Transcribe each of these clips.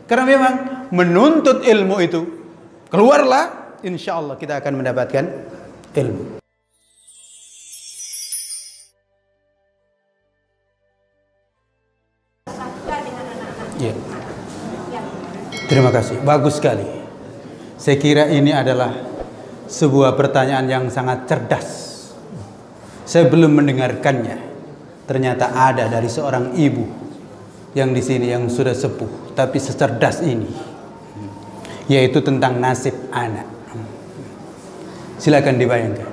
Karena memang menuntut ilmu itu, keluarlah, insya Allah kita akan mendapatkan ilmu. Ya. Terima kasih, bagus sekali. Saya kira ini adalah sebuah pertanyaan yang sangat cerdas. Saya belum mendengarkannya. Ternyata ada dari seorang ibu yang di sini yang sudah sepuh, tapi secerdas ini, yaitu tentang nasib anak. Silakan dibayangkan,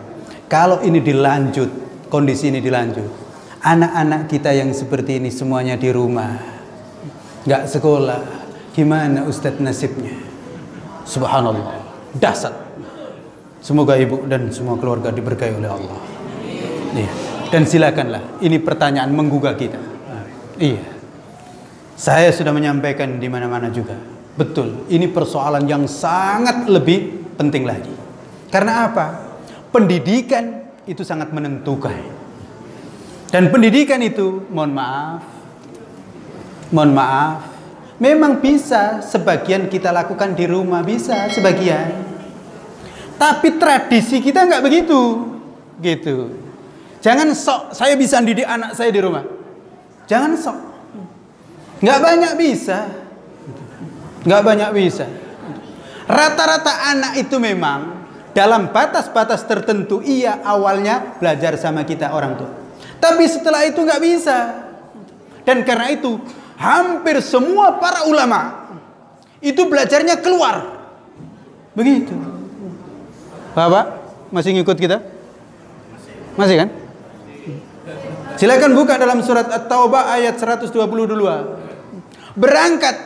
kalau ini dilanjut, kondisi ini dilanjut, anak-anak kita yang seperti ini semuanya di rumah, nggak sekolah, gimana Ustadz nasibnya? Subhanallah, dahsyat. Semoga ibu dan semua keluarga diberkahi oleh Allah. Iya. Dan silakanlah, ini pertanyaan menggugah kita. Iya. Saya sudah menyampaikan di mana-mana juga. Betul, ini persoalan yang sangat lebih penting lagi. Karena apa? Pendidikan itu sangat menentukan. Dan pendidikan itu, mohon maaf, memang bisa sebagian kita lakukan di rumah, bisa sebagian. Tapi tradisi kita nggak begitu, gitu. Jangan sok, saya bisa didik anak saya di rumah. Jangan sok. Nggak banyak bisa. Nggak banyak bisa. Rata-rata anak itu memang dalam batas-batas tertentu, iya awalnya belajar sama kita orang tua. Tapi setelah itu nggak bisa. Dan karena itu, hampir semua para ulama itu belajarnya keluar. Begitu. Bapak, masih ngikut kita? Masih kan? Silakan buka dalam surat At-Taubah ayat 122. Berangkat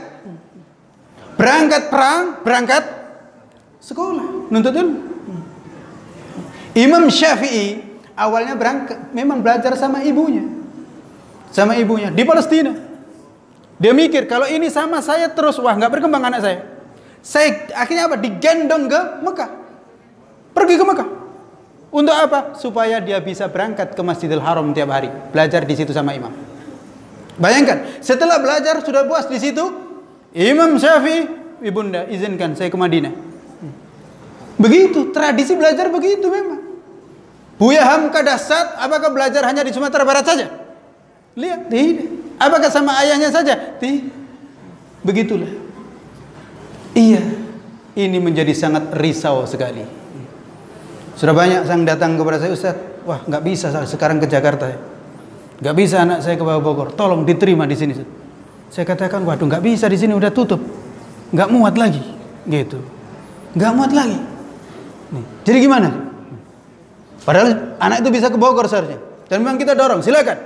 perang, berangkat sekolah, nuntut ilmu. Imam Syafi'i awalnya berangkat, memang belajar sama ibunya. Sama ibunya di Palestina. Dia mikir kalau ini sama saya terus, wah nggak berkembang anak saya. Saya akhirnya apa? Digendong ke Mekah. Pergi ke Mekah. Untuk apa? Supaya dia bisa berangkat ke Masjidil Haram tiap hari, belajar di situ sama imam. Bayangkan, setelah belajar sudah puas di situ, Imam Syafi'i, ibunda izinkan saya ke Madinah. Begitu, tradisi belajar begitu memang. Buya Hamka dahsyat, apakah belajar hanya di Sumatera Barat saja? Lihat, tidak. Apakah sama ayahnya saja? Tidak. Begitulah. Iya, ini menjadi sangat risau sekali. Sudah banyak yang datang kepada saya, Ustaz, wah nggak bisa sekarang ke Jakarta, nggak bisa anak saya ke Bogor, tolong diterima di sini. Saya katakan, waduh nggak bisa di sini, udah tutup, nggak muat lagi, gitu, nggak muat lagi. Nih, jadi gimana? Padahal anak itu bisa ke Bogor seharusnya, dan memang kita dorong, silakan.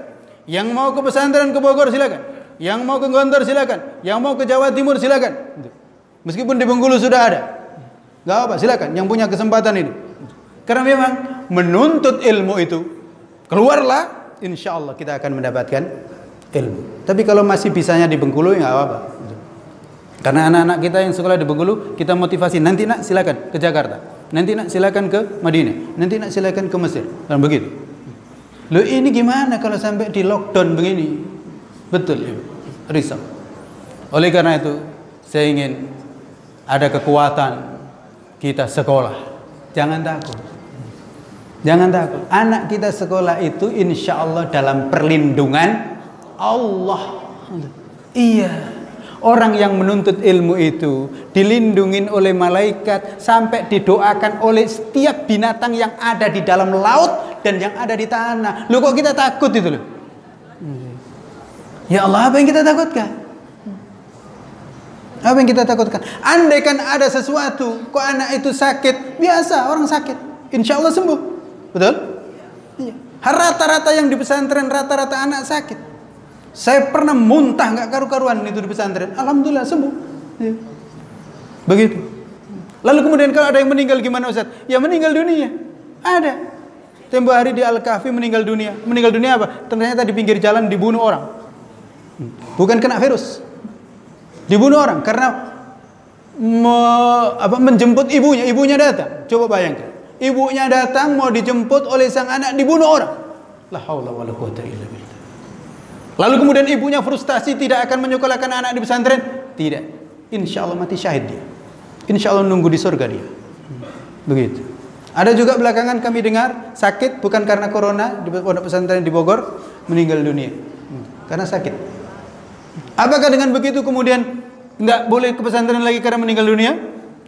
Yang mau ke pesantren ke Bogor silakan, yang mau ke Gontor silakan, yang mau ke Jawa Timur silakan. Meskipun di Bengkulu sudah ada, nggak apa, silakan. Yang punya kesempatan ini. Karena memang menuntut ilmu itu, keluarlah, insya Allah kita akan mendapatkan ilmu. Tapi kalau masih bisanya di Bengkulu, ya nggak apa-apa. Karena anak-anak kita yang sekolah di Bengkulu, kita motivasi, nanti nak silakan ke Jakarta, nanti nak silakan ke Madinah, nanti nak silakan ke Mesir, dan begitu. Loh ini gimana kalau sampai di lockdown begini? Betul, Ibu. Risau. Oleh karena itu, saya ingin ada kekuatan kita sekolah. Jangan takut. Jangan takut. Anak kita sekolah itu insya Allah dalam perlindungan Allah. Iya. Orang yang menuntut ilmu itu dilindungin oleh malaikat sampai didoakan oleh setiap binatang yang ada di dalam laut dan yang ada di tanah. Loh kok kita takut itu loh? Ya Allah, apa yang kita takutkan? Apa yang kita takutkan? Andai kan ada sesuatu, kok anak itu sakit, biasa orang sakit, insya Allah sembuh. Betul? Iya. Rata-rata yang di pesantren, rata-rata anak sakit. Saya pernah muntah nggak karu-karuan itu di pesantren, alhamdulillah sembuh. Iya. Begitu. Lalu kemudian kalau ada yang meninggal gimana Ustaz? Ya meninggal dunia. Ada. Tempo hari di Al-Kahfi meninggal dunia. Meninggal dunia apa? Ternyata di pinggir jalan dibunuh orang. Bukan kena virus. Dibunuh orang karena menjemput ibunya. Ibunya datang. Coba bayangkan. Ibunya datang mau dijemput oleh sang anak, dibunuh orang. La haula wala quwata illa billah. Lalu kemudian ibunya frustasi tidak akan menyekolahkan anak di pesantren? Tidak. insya Allah mati syahid dia. Insya Allah nunggu di surga dia. Begitu. Ada juga belakangan kami dengar sakit bukan karena corona di pondok pesantren di Bogor, meninggal dunia karena sakit. Apakah dengan begitu kemudian nggak boleh ke pesantren lagi karena meninggal dunia?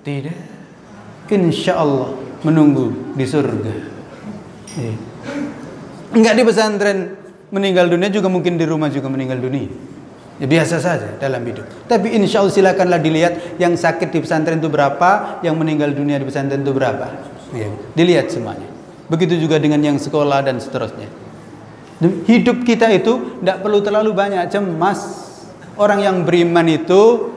Tidak. Insya Allah menunggu di surga. Enggak di pesantren meninggal dunia juga mungkin di rumah juga meninggal dunia. Ya, biasa saja dalam hidup. Tapi insya Allah silakanlah dilihat yang sakit di pesantren itu berapa, yang meninggal dunia di pesantren itu berapa. Ya, dilihat semuanya. Begitu juga dengan yang sekolah dan seterusnya. Hidup kita itu tidak perlu terlalu banyak cemas. Orang yang beriman itu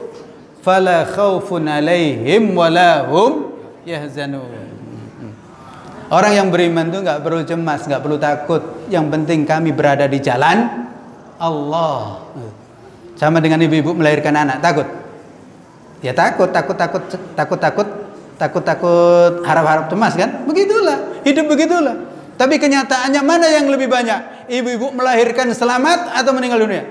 fala khaufun alaihim wala hum yahzanun. Orang yang beriman itu nggak perlu cemas, nggak perlu takut. Yang penting kami berada di jalan Allah. Sama dengan ibu-ibu melahirkan anak, takut. Ya takut, harap-harap cemas kan? Begitulah, hidup begitulah. Tapi kenyataannya mana yang lebih banyak? Ibu-ibu melahirkan selamat atau meninggal dunia?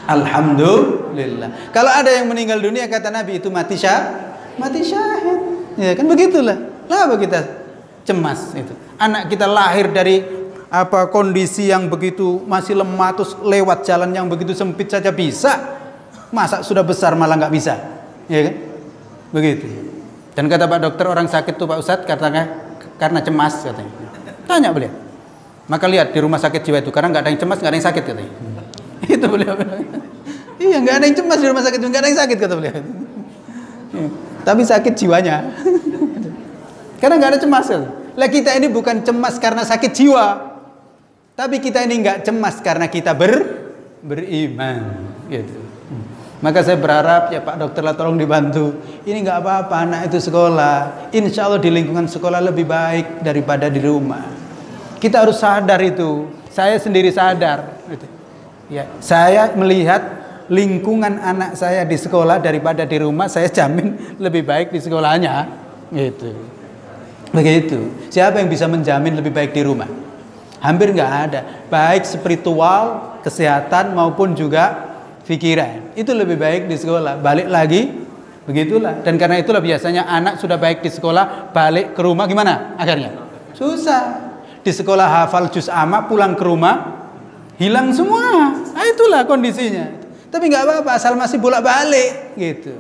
Alhamdulillah. Kalau ada yang meninggal dunia kata Nabi itu mati syahid. Ya kan begitulah. Lah kita cemas itu. Anak kita lahir dari kondisi yang begitu masih lemah terus lewat jalan yang begitu sempit saja bisa. Masa sudah besar malah nggak bisa? Ya kan? Begitu. Dan kata Pak Dokter orang sakit tuh Pak Ustadz karena cemas katanya. Tanya beliau. Maka lihat di rumah sakit jiwa itu karena nggak ada yang cemas, nggak ada yang sakit katanya. Itu beliau. Iya nggak ada yang cemas di rumah sakit, nggak ada yang sakit kata beliau. Tapi sakit jiwanya. Karena nggak ada cemas. Lah kita ini bukan cemas karena sakit jiwa, tapi kita ini nggak cemas karena kita beriman. Gitu. Maka saya berharap ya Pak Dokter lah tolong dibantu. Ini nggak apa-apa anak itu sekolah. Insya Allah di lingkungan sekolah lebih baik daripada di rumah. Kita harus sadar itu. Saya sendiri sadar. Gitu. Ya, saya melihat lingkungan anak saya di sekolah daripada di rumah. Saya jamin lebih baik di sekolahnya. Gitu. Begitu. Siapa yang bisa menjamin lebih baik di rumah? Hampir nggak ada. Baik spiritual, kesehatan maupun juga pikiran itu lebih baik di sekolah. Balik lagi begitulah. Dan karena itulah biasanya anak sudah baik di sekolah balik ke rumah gimana akhirnya? Susah. Di sekolah hafal juz amma pulang ke rumah hilang semua. Nah, itulah kondisinya. Tapi nggak apa-apa asal masih bolak-balik gitu.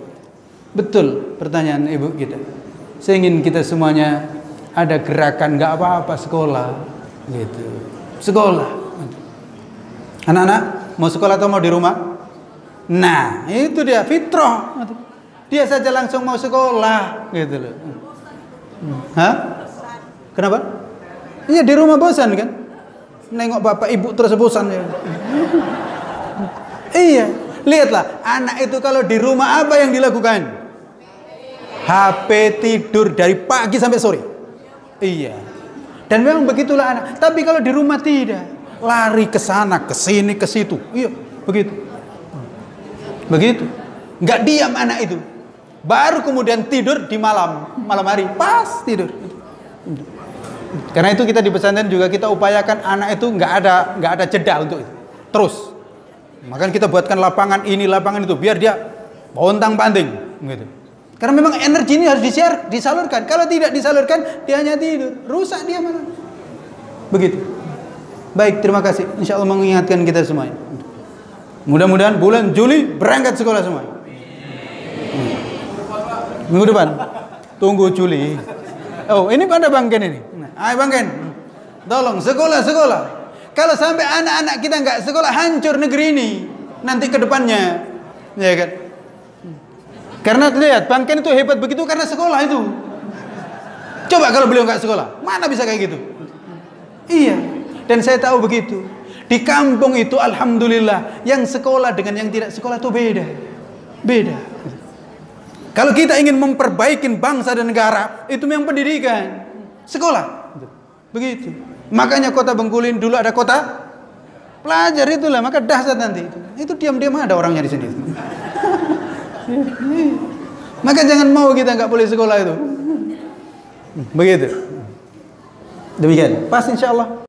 Betul pertanyaan ibu kita. Saya ingin kita semuanya ada gerakan nggak apa-apa sekolah gitu. Sekolah. Anak-anak mau sekolah atau mau di rumah? Nah, itu dia fitrah. Dia saja langsung mau sekolah, gitu loh. Hah? Kenapa? Iya di rumah bosan kan? Nengok bapak ibu terus bosan ya. Iya, lihatlah anak itu kalau di rumah apa yang dilakukan? HP tidur dari pagi sampai sore. Iya. Dan memang begitulah anak. Tapi kalau di rumah tidak, lari ke sana, ke sini, ke situ. Iya, begitu. Begitu, nggak diam anak itu. Baru kemudian tidur di malam hari, pas tidur. Karena itu kita di pesantren juga kita upayakan anak itu nggak ada jeda untuk itu. Terus, makanya kita buatkan lapangan ini, lapangan itu, biar dia pontang-panting, gitu. Karena memang energi ini harus disalurkan. Kalau tidak disalurkan, dia hanya tidur, rusak dia malah. Begitu. Baik, terima kasih. Insya Allah mengingatkan kita semuanya. Mudah-mudahan bulan Juli berangkat sekolah semua. Minggu depan. Tunggu Juli. Oh, ini pada Bang Ken ini. Ayo Bang Ken. Tolong sekolah. Kalau sampai anak-anak kita nggak sekolah, hancur negeri ini nanti ke depannya. Ya kan? Karena lihat Bang Ken itu hebat begitu karena sekolah itu. Coba kalau beliau nggak sekolah, mana bisa kayak gitu? Iya. Dan saya tahu begitu. Di kampung itu alhamdulillah yang sekolah dengan yang tidak sekolah itu beda. Kalau kita ingin memperbaiki bangsa dan negara, itu memang pendidikan, sekolah. Begitu. Makanya kota Bengkulu dulu ada kota pelajar itulah, maka dahsyat nanti. Itu diam-diam ada orangnya di sini. Maka jangan mau kita nggak boleh sekolah itu. Begitu. Demikian. Pas insya Allah.